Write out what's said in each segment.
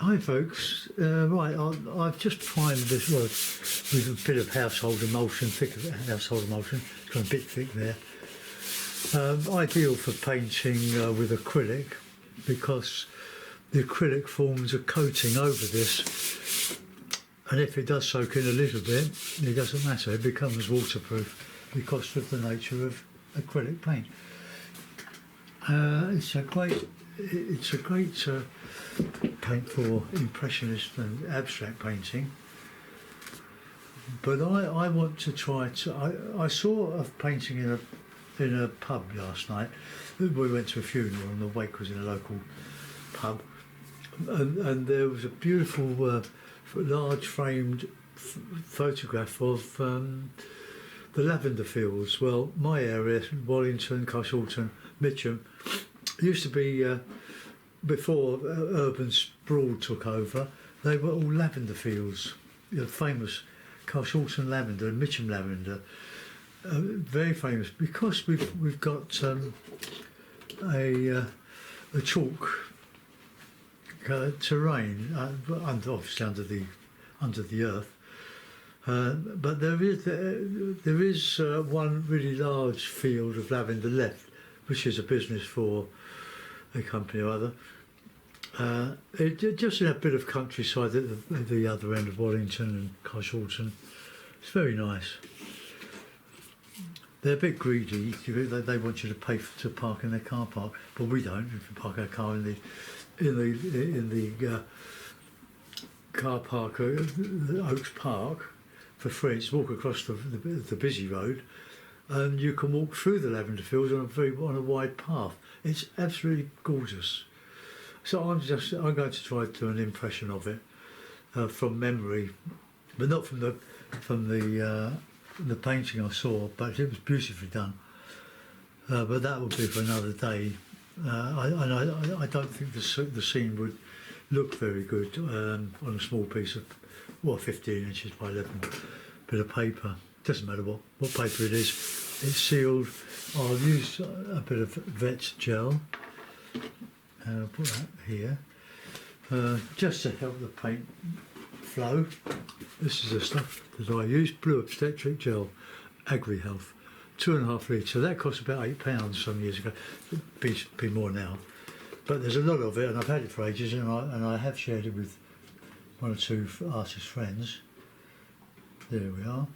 Hi folks, right, I've just primed this, well, with a bit of household emulsion, thick household emulsion, it's got a bit thick there. Ideal for painting with acrylic, because the acrylic forms a coating over this, and if it does soak in a little bit, it doesn't matter, it becomes waterproof because of the nature of acrylic paint. It's a great paint for impressionist and abstract painting, but I want to try to. I saw a painting in a pub last night. We went to a funeral and the wake was in a local pub, and there was a beautiful large framed photograph of the lavender fields. Well, my area, Wallington, Carshalton, Mitcham, used to be, before urban sprawl took over, they were all lavender fields. The famous Carshalton lavender and Mitcham lavender, very famous because we've got a chalk terrain, obviously under the earth. But there is one really large field of lavender left, which is a business for a company or other. It just in a bit of countryside at the other end of Wallington and Carshalton. It's very nice. They're a bit greedy. They want you to pay to park in their car park, but we don't. If we park our car in the car park at Oaks Park for free, just walk across the busy road, and you can walk through the lavender fields on a wide path. It's absolutely gorgeous. So I'm going to try to do an impression of it from memory, but not from the painting I saw. But it was beautifully done. But that will be for another day. I don't think the scene would look very good on a small piece of 15 inches by 11 bit of paper. Doesn't matter what paper it is. It's sealed. I'll use a bit of vet gel. I'll put that here just to help the paint flow. This is the stuff that I use, blue obstetric gel, Agri Health, 2.5 litres. So that cost about £8 some years ago. It'd be more now, but there's a lot of it, and I've had it for ages, and I have shared it with one or two artist friends. There we are.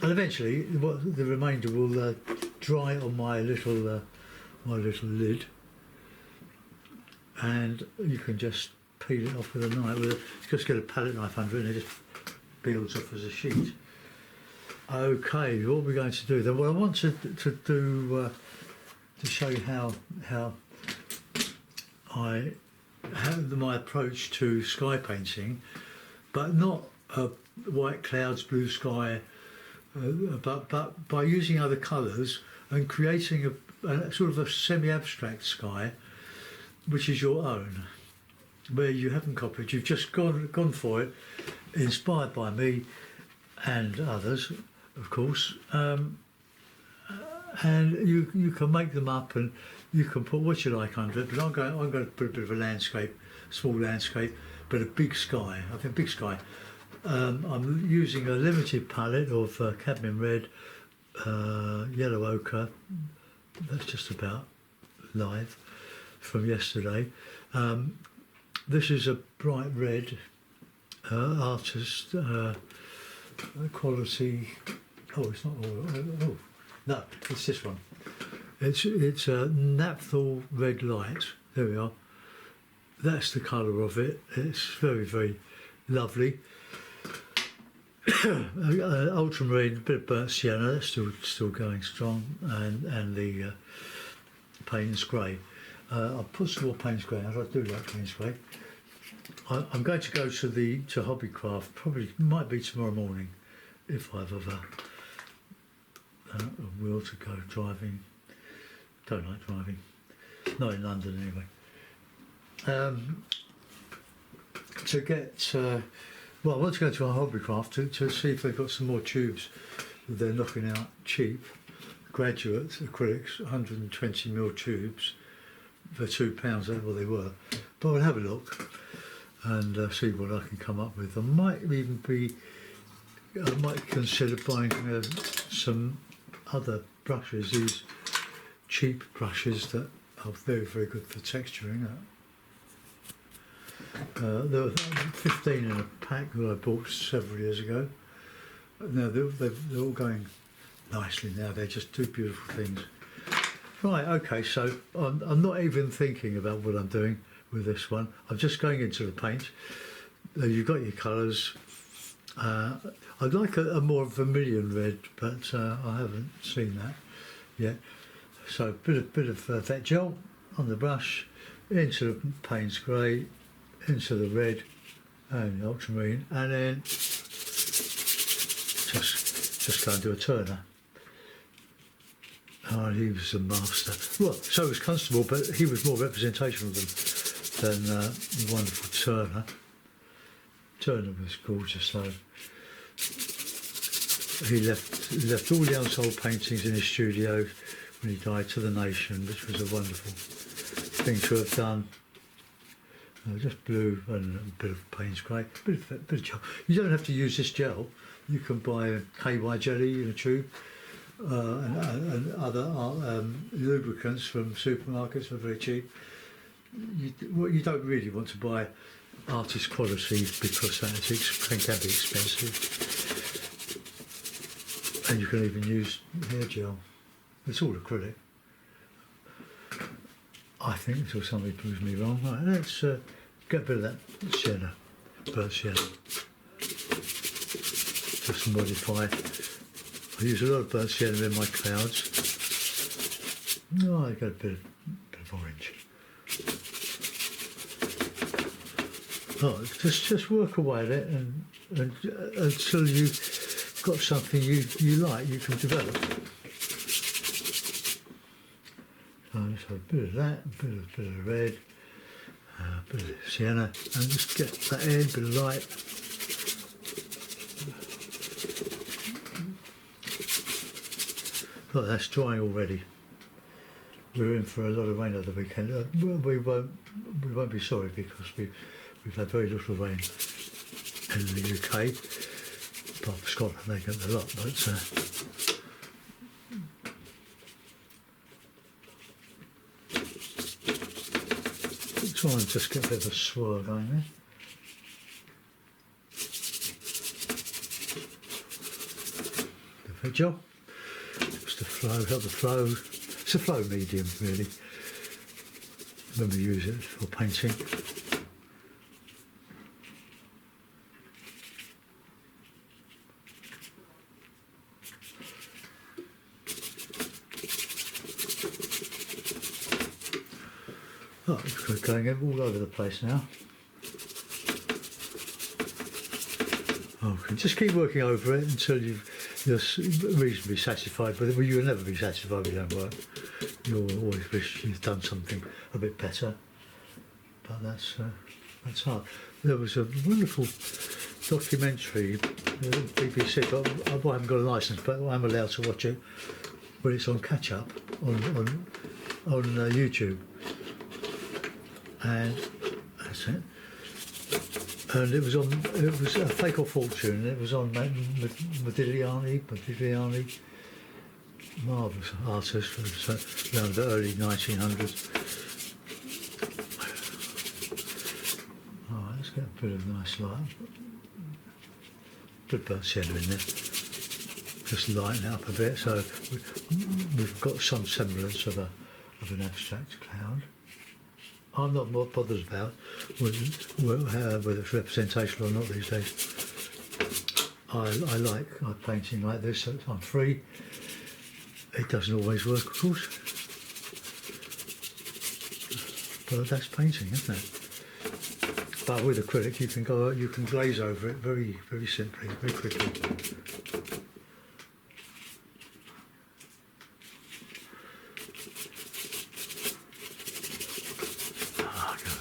And eventually, the remainder will dry on my little lid, and you can just peel it off with a knife. Just get a palette knife under it, and it just peels off as a sheet. Okay, what we're going to do then? Well, I want to do to show you how I have my approach to sky painting, but not white clouds, blue sky. But by using other colours and creating a sort of a semi-abstract sky, which is your own, where you haven't copied, you've just gone for it, inspired by me and others, of course, and you can make them up and you can put what you like under it. But I'm going to put a bit of a landscape, small landscape, but a big sky. I think big sky. I'm using a limited palette of cadmium red, yellow ochre, that's just about live from yesterday. This is a bright red artist quality. Oh, it's not oil. Oh, no, it's this one. It's a naphtha red light. There we are. That's the colour of it. It's very, very lovely. Ultramarine, a bit of burnt sienna, that's still going strong, and the Payne's grey. I'll put some more Payne's grey out. I do like Payne's grey. I'm going to go to Hobbycraft. Probably might be tomorrow morning, if I've ever a will to go driving. Don't like driving. Not in London anyway. To get. Well, I want to go to a Hobbycraft to see if they've got some more tubes that they're knocking out cheap. Graduate acrylics, 120mm tubes for £2, that's what they were. But I'll have a look. and see what I can come up with. I might consider buying some other brushes, these cheap brushes that are very, very good for texturing. There were 15 in a pack that I bought several years ago. Now they're all going nicely now. They're just two beautiful things. Right, okay, so I'm not even thinking about what I'm doing with this one. I'm just going into the paint. You've got your colours. I'd like a more vermilion red, but I haven't seen that yet. So a bit of vet gel on the brush, into the Payne's grey, into the red and the ultramarine, and then just go and do a turner. Oh, he was a master. Well, so was Constable, but he was more representation of them than the wonderful Turner. Turner was gorgeous, though. He left all the unsold paintings in his studio when he died to the nation, which was a wonderful thing to have done. Just blue and a bit of Payne's grey, bit of gel. You don't have to use this gel. You can buy a KY jelly in a tube. And other lubricants from supermarkets are very cheap. You don't really want to buy artist quality because that can be expensive. And you can even use hair gel. It's all acrylic. I think, until somebody proves me wrong. Right, let's get a bit of that sienna, burnt sienna. Just modify. I use a lot of burnt sienna in my clouds. No, I got a bit of orange. Oh, just work away at it, and until you've got something you like, you can develop. So a bit of that, a bit of red, a bit of sienna, and just get that in, bit of light. Look, that's drying already. We're in for a lot of rain over the weekend. We won't be sorry because we've had very little rain in the UK. Apart from Scotland, they get a lot, but try and just get a bit of a swirl going there. The vet gel. Just the flow, help the flow. It's a flow medium, really, when we use it for painting. Oh, it's going all over the place now. Okay, just keep working over it until you're reasonably satisfied with it. Well, you'll never be satisfied with your own work. You'll always wish you've done something a bit better. But that's hard. There was a wonderful documentary, BBC, but I haven't got a licence, but I'm allowed to watch it, but it's on Catch Up on YouTube. And that's it. And it was a Fake or Fortune, and it was on Modigliani, marvellous artist from around the early 1900s. Alright, let's get a bit of nice light. Bit of burnt sienna in there. Just lighten it up a bit, so we've got some semblance of an abstract cloud. I'm not more bothered about whether it's representational or not these days. I like painting like this, so I'm free. It doesn't always work, of course, but that's painting, isn't it? But with acrylic, you can glaze over it very, very simply, very quickly.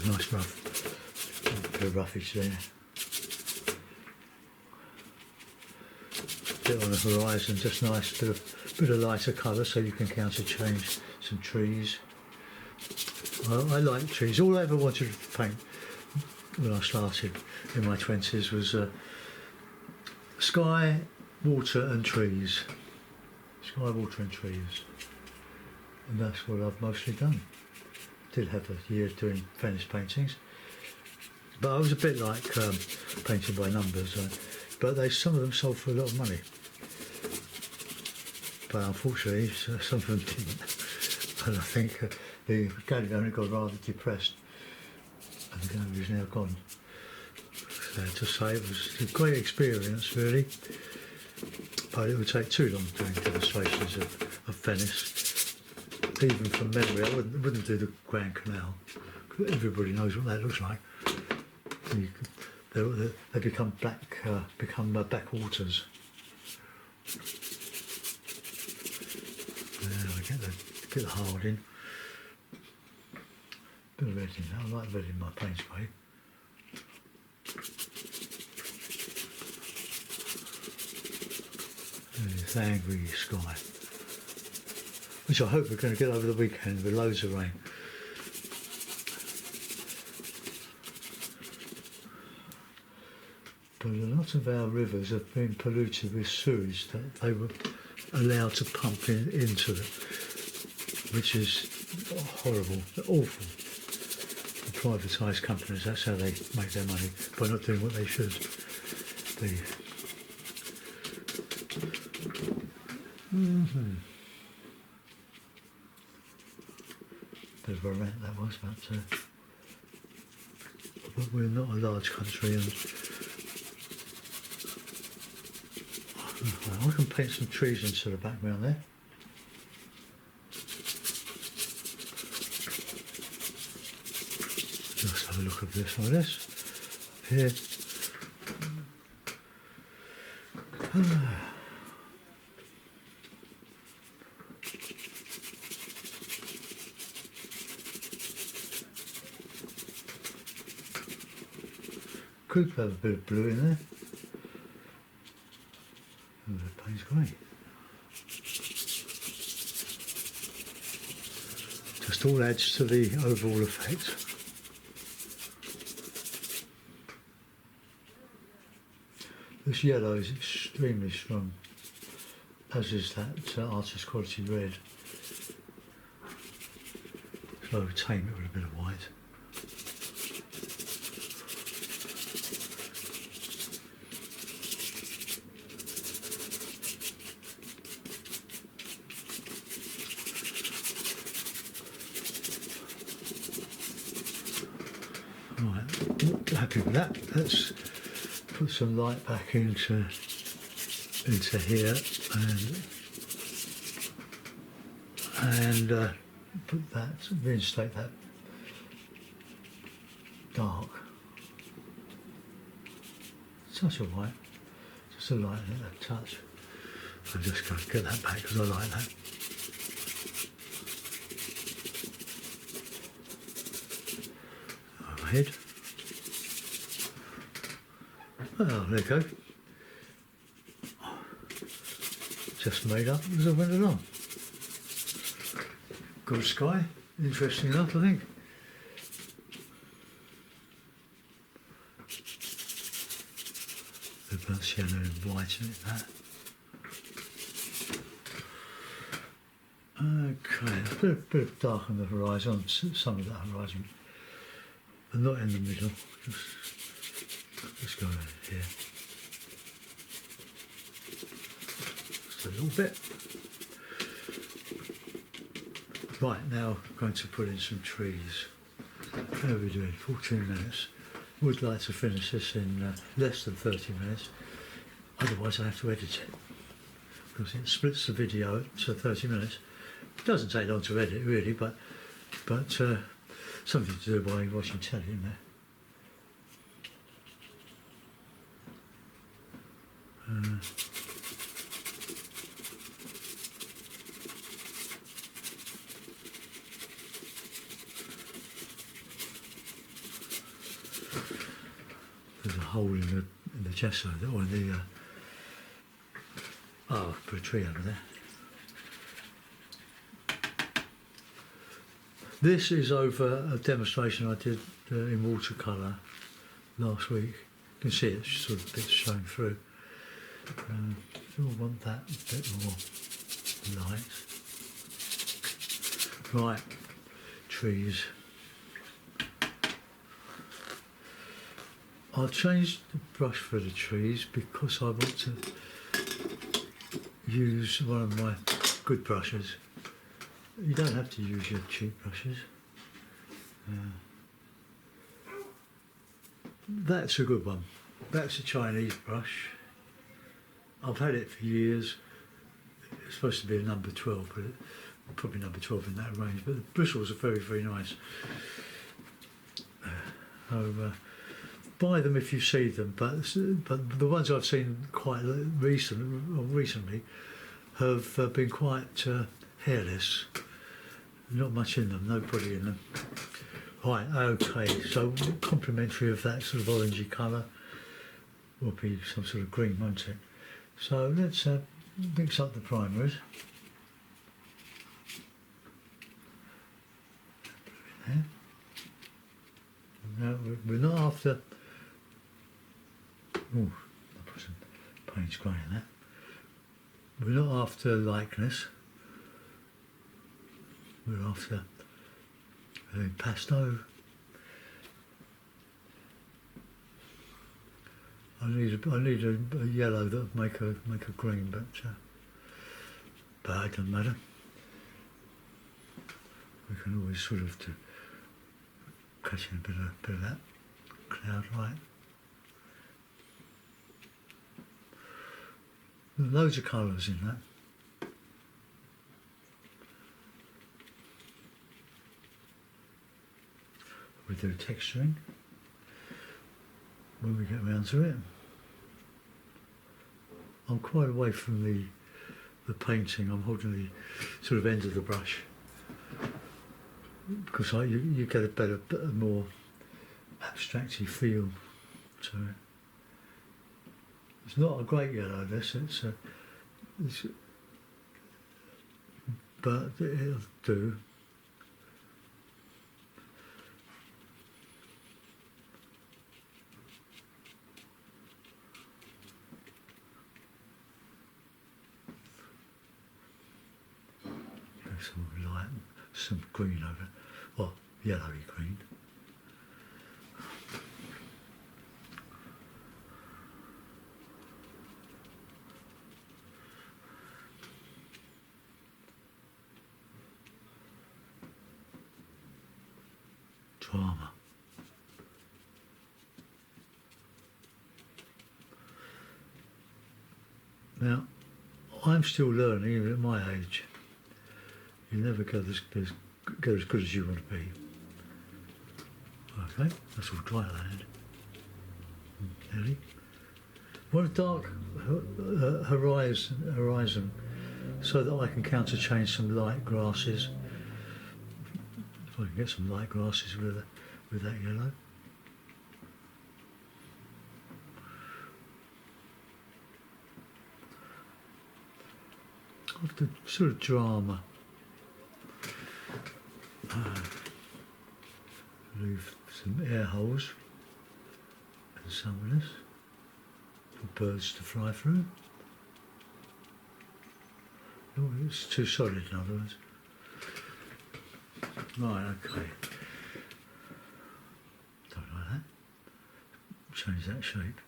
Nice rough, a bit of roughage there. Bit on the horizon, just nice, bit of lighter colour so you can counterchange some trees. I like trees. All I ever wanted to paint when I started in my 20s was sky, water and trees. Sky, water and trees. And that's what I've mostly done. Did have a year doing Venice paintings. But I was a bit like painting by numbers. But some of them sold for a lot of money. But unfortunately, some of them didn't. And I think the gallery owner got rather depressed. And the gallery is now gone. So to say it was a great experience, really. But it would take too long doing demonstrations of Venice. Even from memory, I wouldn't do the Grand Canal. Everybody knows what that looks like. They become backwaters. Now I get the hard in. Bit of red in there. I like red in my paint spray. This angry sky, which I hope we're going to get over the weekend with loads of rain. But a lot of our rivers have been polluted with sewage that they were allowed to pump into them, which is horrible, awful. The privatised companies, that's how they make their money, by not doing what they should be. Bit of a rant that was, but we're not a large country, and I can paint some trees into the background there. Just have a look at this like this. Here. Could have a bit of blue in there. And the paint's great. Just all adds to the overall effect. This yellow is extremely strong, as is that artist quality red. So I would tame it with a bit of white. Right, happy with that. Let's put some light back into here and put that, reinstate that dark. Touch of white, just a light touch. I'm just going to get that back because I like that. Overhead. Oh, there you go. Just made up as I went along. Good sky, interesting enough, I think. That's yellow and white in it, that. Okay, a bit of dark on the horizon, some of that horizon, but not in the middle. Just go here. Just a little bit. Right, now I'm going to put in some trees. How are we doing? 14 minutes. Would like to finish this in less than 30 minutes. Otherwise I have to edit it, because it splits the video to 30 minutes. It doesn't take long to edit really, but something to do while you're watching telly, isn't there? There's a hole in the gesso, or in the put a tree under there. This is over a demonstration I did in watercolour last week. You can see it's sort of a bit showing through. Still want that a bit more light. Right, trees. I'll change the brush for the trees because I want to use one of my good brushes. You don't have to use your cheap brushes. That's a good one. That's a Chinese brush. I've had it for years. It's supposed to be a number 12, but probably number 12 in that range. But the bristles are very, very nice. Buy them if you see them. But the ones I've seen quite recently have been quite hairless. Not much in them. No body in them. Right. Okay. So complementary of that sort of orangey colour will be some sort of green, won't it? So let's mix up the primers. There. Now we're not after. Oh, I put some Payne's grey in that. We're not after likeness. We're after pesto. I need a yellow that would make a green, but it doesn't matter. We can always sort of catch in a bit of that cloud light. Loads of colours in that. We do texturing when we get around to it. I'm quite away from the painting. I'm holding the sort of end of the brush because you get a more abstracty feel to it. It's not a great yellow, this. But it'll do. Some light, some green over it, well, yellowy green. Drama. Now, I'm still learning, even at my age. You never go as good as you want to be. Okay, that's all dry land. Nearly. Want a dark horizon so that I can counterchange some light grasses. If I can get some light grasses with that yellow. Of the sort of drama. Leave some air holes and some of this for birds to fly through. Oh, it's too solid in other words. Right, okay. Don't like that. Change that shape.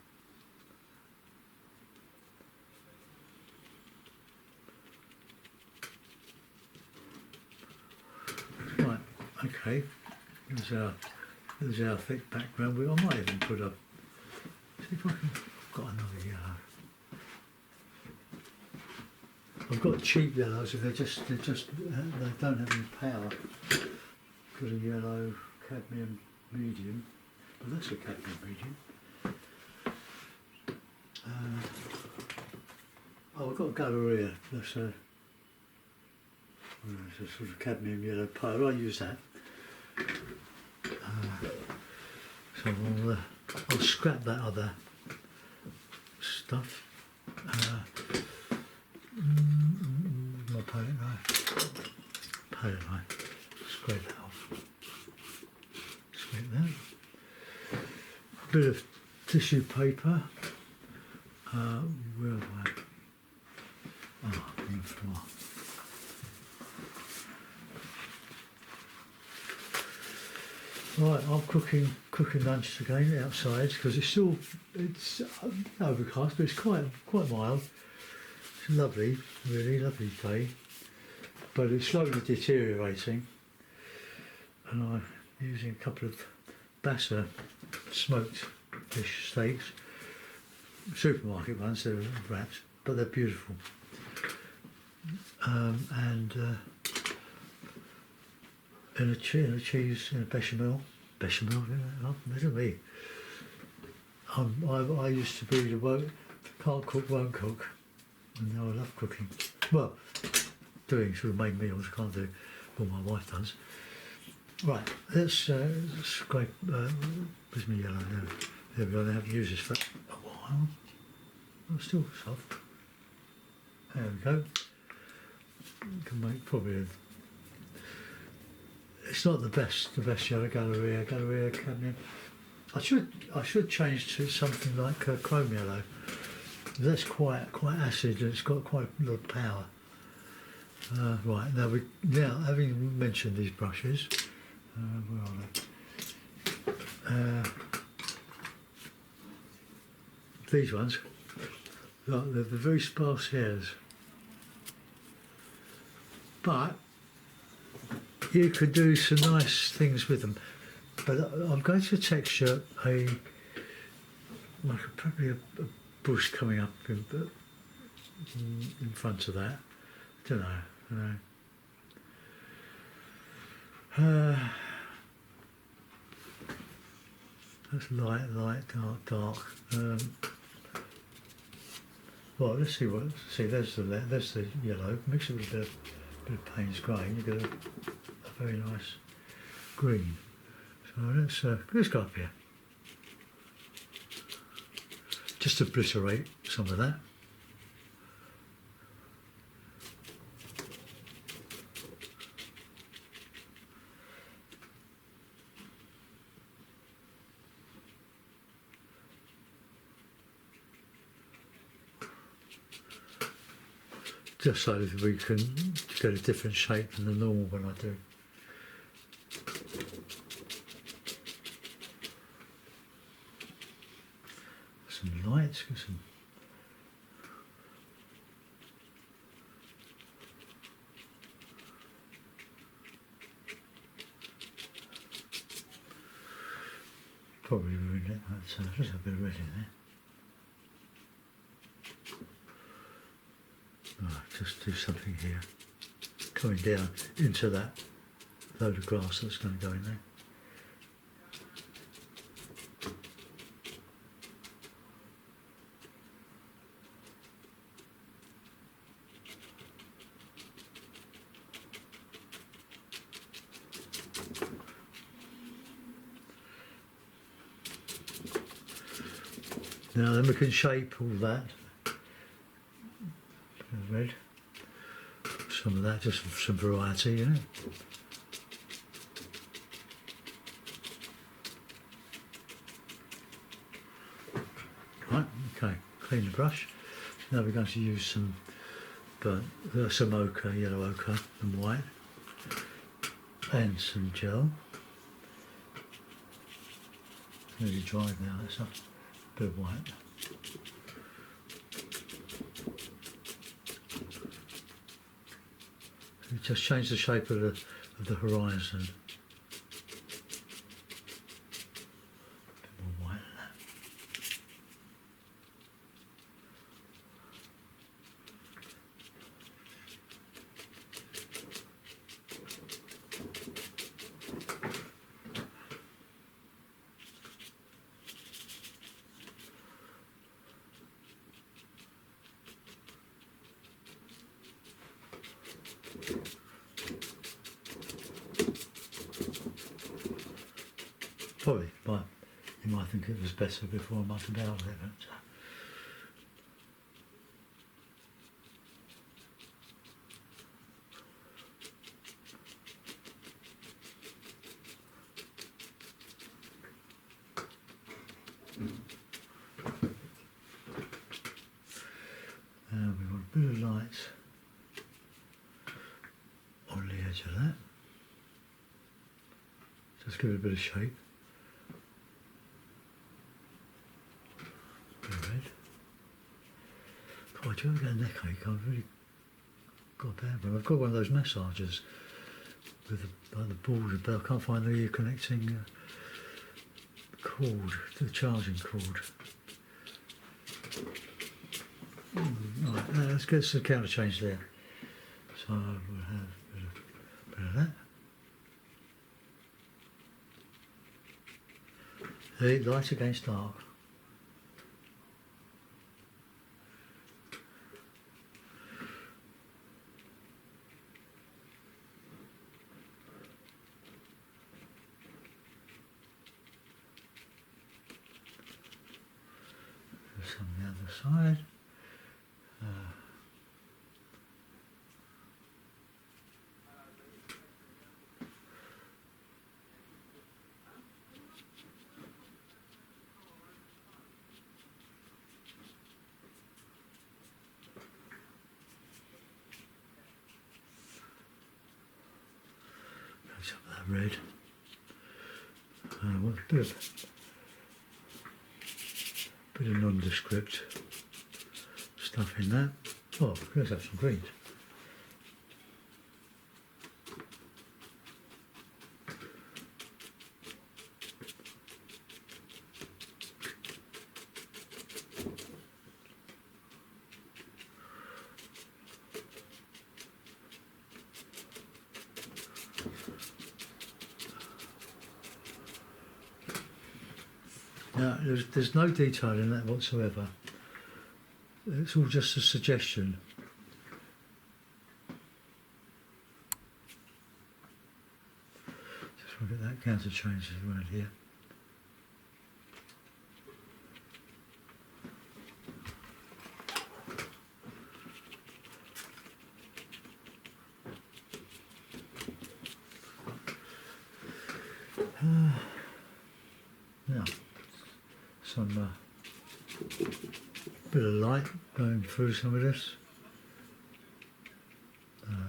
Right, okay. There's our thick background. I might even put up. See if I can. I've got another yellow. I've got cheap yellows. If they don't have any power. Got a yellow cadmium medium. Well, that's a cadmium medium. I've got a Galleria. That's a sort of cadmium yellow pearl. I use that. So I'll scrap that other stuff. My palette knife. Scrape that off. Scrape that. bit of tissue paper. Where am I? Oh, on the floor. Right, I'm cooking lunch again outside because it's overcast, but it's quite mild. It's lovely, really lovely day, but it's slowly deteriorating. And I'm using a couple of Bassa smoked fish steaks, supermarket ones. They're wraps, but they're beautiful. And in a cheese, in a bechamel, look at me. I used to be the can't cook, won't cook, and now I love cooking. Well, doing sort of main meals, can't do what my wife does. Right, let's scrape, where's my yellow now? There we go, I haven't used this for a while. Oh, still soft. There we go. Can make probably it's not the best yellow Galleria cadmium. I should change to something like chrome yellow. That's quite acid and it's got quite a lot of power. Right, now having mentioned these brushes, where are they? These ones, look, they're very sparse hairs, but you could do some nice things with them. But I'm going to texture probably a bush coming up in front of that. I don't know. That's light, dark. Well, let's see what. See, there's the yellow. Mix it with a bit of Payne's grey. You get a very nice green. So let's go up here. Just to obliterate some of that. Just so that we can get a different shape than the normal one I do. Some lights, get some. Probably ruined it. Let's have a bit of red in there. Just do something here, coming down into that load of grass that's going to go in there. Now then we can shape all that. Red. Some of that, just some variety, you know. Right, okay, clean the brush. Now we're going to use some ochre, yellow ochre and white, and some gel. Nearly dried now, that's a bit of white. Just change the shape of the horizon. A bit more white than that. Probably, you might think it was better before I mucked about with it, but And we want a bit of light on the edge of that. Just give it a bit of shape. Bit of red. God, do you ever get a neck ache? I've really got a bad one. I've got one of those massagers with like the balls, but I can't find the connecting cord, the charging cord. Right, let's get some counter change there. So we'll have a bit of that. The light against dark. Some on the other side. Some of that red. Want a bit of nondescript stuff in that. Oh, let's have some greens. Now, there's no detail in that whatsoever. It's all just a suggestion. Just look at that counter change around here. Now, some bit of light going through some of this.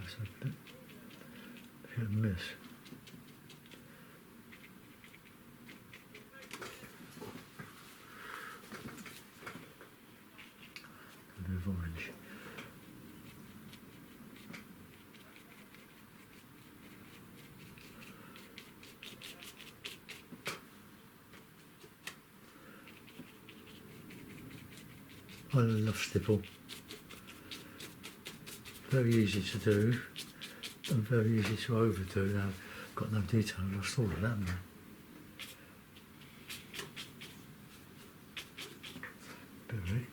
It's a bit hit and miss. A bit of orange. I love stipple. Very easy to do and very easy to overdo. Now, I've got no detail, I lost all of that now. Bit of red.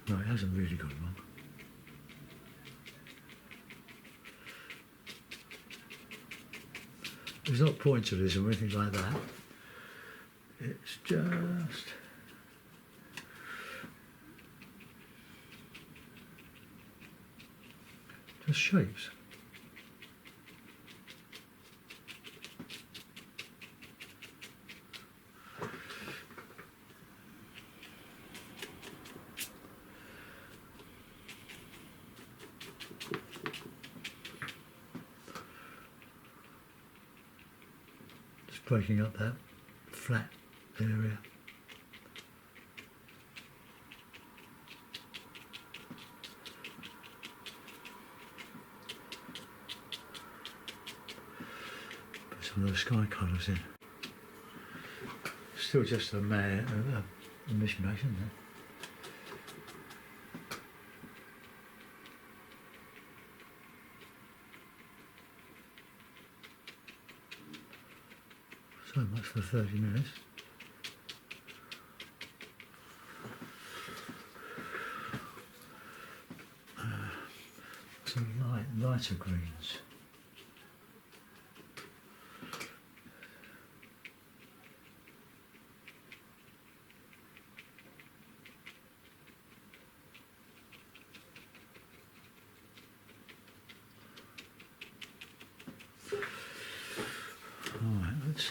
No, it hasn't really gone wrong. It's not pointillism or anything like that. It's just shapes. Breaking up that flat area. Put some of those sky colours in. Still just a mishmash, isn't it? So much for 30 minutes. Some lighter greens.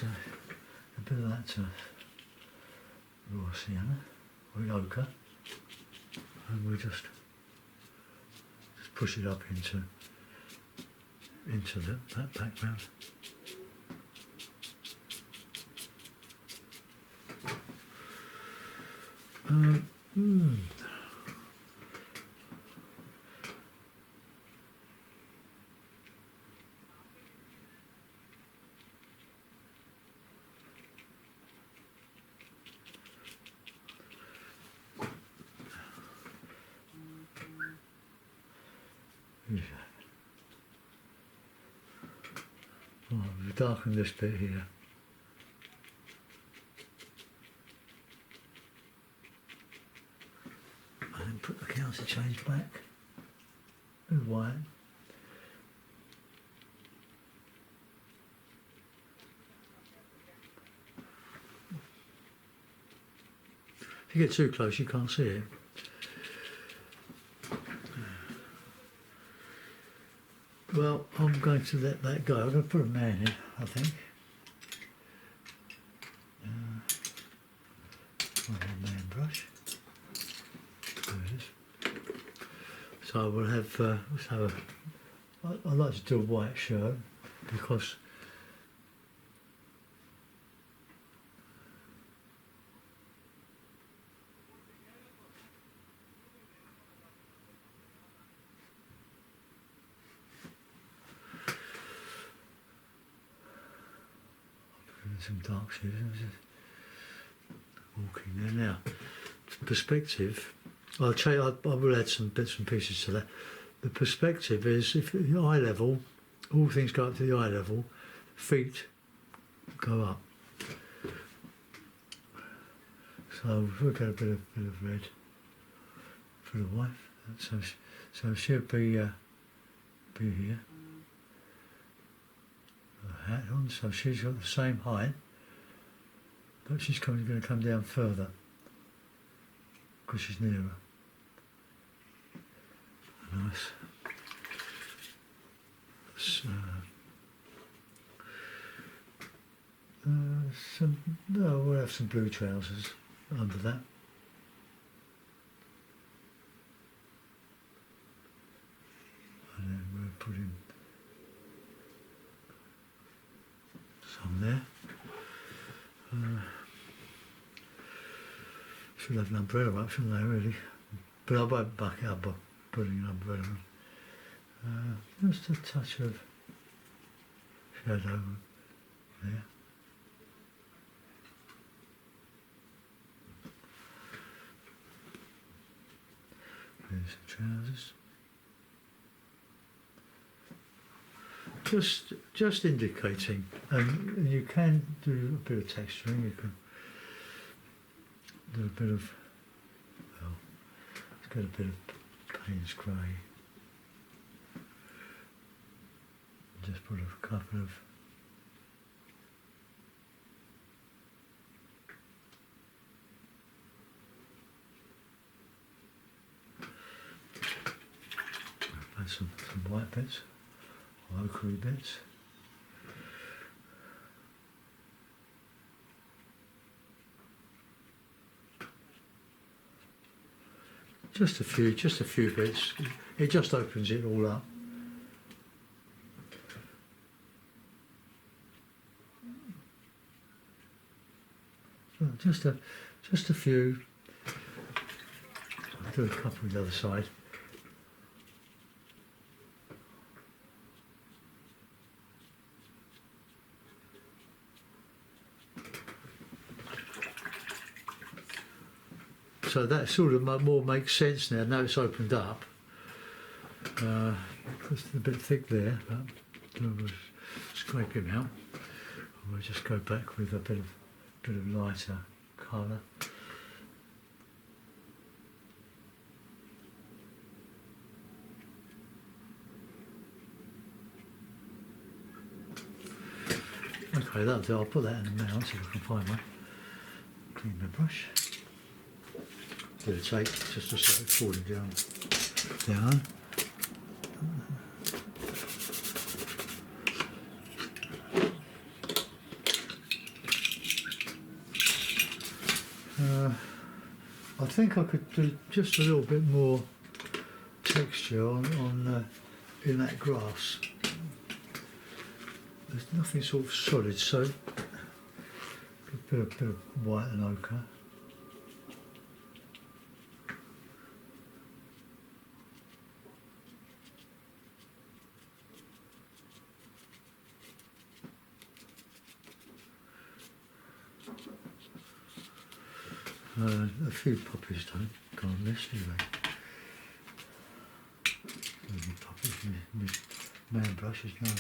that's a bit of that raw sienna or ochre, and we just push it up into that background. Right, we've darkened this bit here. And then put the counter change back with white. If you get too close, you can't see it. Well, I'm going to let that go. I'm going to put a man in, I think. My man brush. There it is. So we'll have, let's have I like to do a white shirt because some dark shades. Walking there now. Perspective. I will add some bits and pieces to that. The perspective is if the eye level, all things go up to the eye level, feet go up. So we'll get a bit of red for the wife. So she'll be here. Hat on, so she's got the same height, but she's going to come down further because she's nearer. Nice. We'll have some blue trousers under that. And then we'll put in some there. Should have an umbrella up, shouldn't they, really? But I won't back it up by putting an umbrella on. Just a touch of shadow there. There's some trousers. Just indicating, and you can do a bit of texturing. You can do a bit of, well, let's get a bit of Payne's grey. Just put a couple of add some white bits. Ochre bits. Just a few bits. It just opens it all up. So just a few. I'll do a couple on the other side. So that sort of more makes sense now it's opened up. It's a bit thick there, but we'll scrape him out. And we'll just go back with a bit of lighter colour. Okay, that'll do. I'll put that in the mount so I can find one. Clean my brush. Bit of tape just to start falling down. think I could do just a little bit more texture on in that grass. There's nothing sort of solid, so a bit of white and ochre. A few poppies don't go on this anyway. Poppies, my man brush is no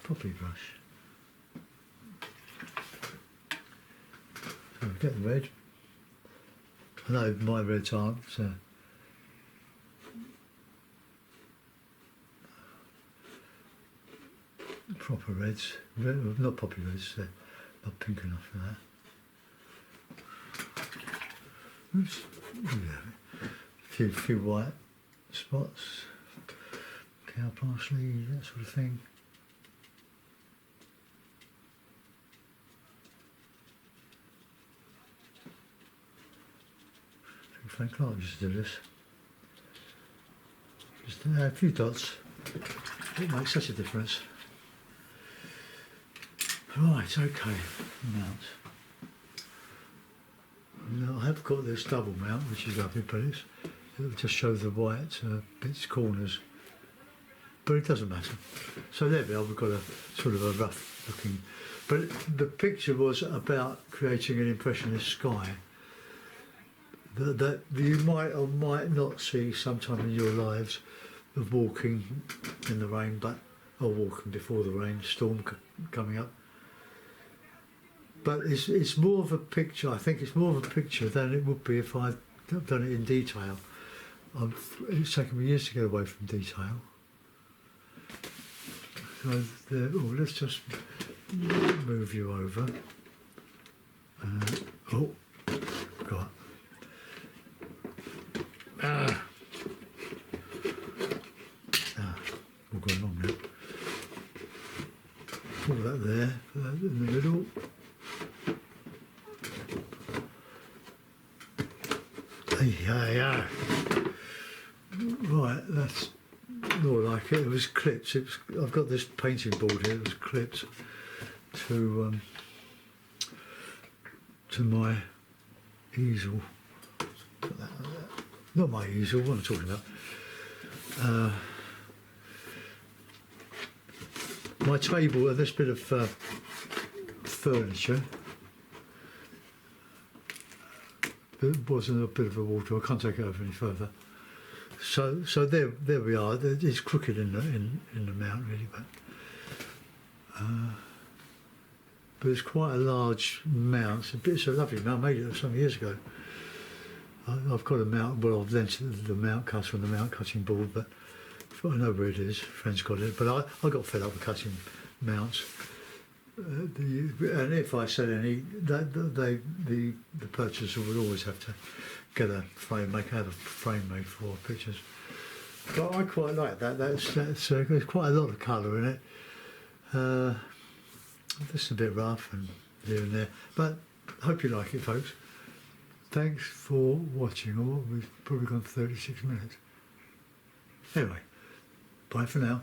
poppy brush. So we get the red. I know my reds aren't proper reds, not poppy reds, they're not pink enough for that. Oops. Yeah. Few white spots, cow parsley, that sort of thing. Frank Clark used to do this. Just a few dots. It makes such a difference. Right, okay, mount. Now I have got this double mount, which is lovely, but it'll just show the white bits, corners, but it doesn't matter. So there we are, we've got a sort of a rough looking, but the picture was about creating an impressionist sky that you might or might not see sometime in your lives of walking in the rain, or walking before the rain, storm coming up. But it's more of a picture, I think it's more of a picture than it would be if I'd done it in detail. It's taken me years to get away from detail. So let's just move you over. Oh, God. All gone wrong now. Pull that there, put that in the middle. Yeah. Right, that's more like it. It was clipped. I've got this painting board here. It was clipped to my easel. Put that on there. Not my easel. What am I talking about? My table and this bit of furniture. It wasn't a bit of a wardrobe. I can't take it over any further. So there we are. It's crooked in the mount really, but it's quite a large mount. It's a lovely mount. I made it some years ago. I've got a mount. Well, I've lent the mount cutter on the mount cutting board, but I know where it is. A friend's got it, but I got fed up with cutting mounts. And if I said any, the purchaser would always have to get a frame, have a frame made for pictures. But I quite like that. There's quite a lot of colour in it. This is a bit rough and here and there, but I hope you like it, folks. Thanks for watching. We've probably gone 36 minutes. Anyway, bye for now.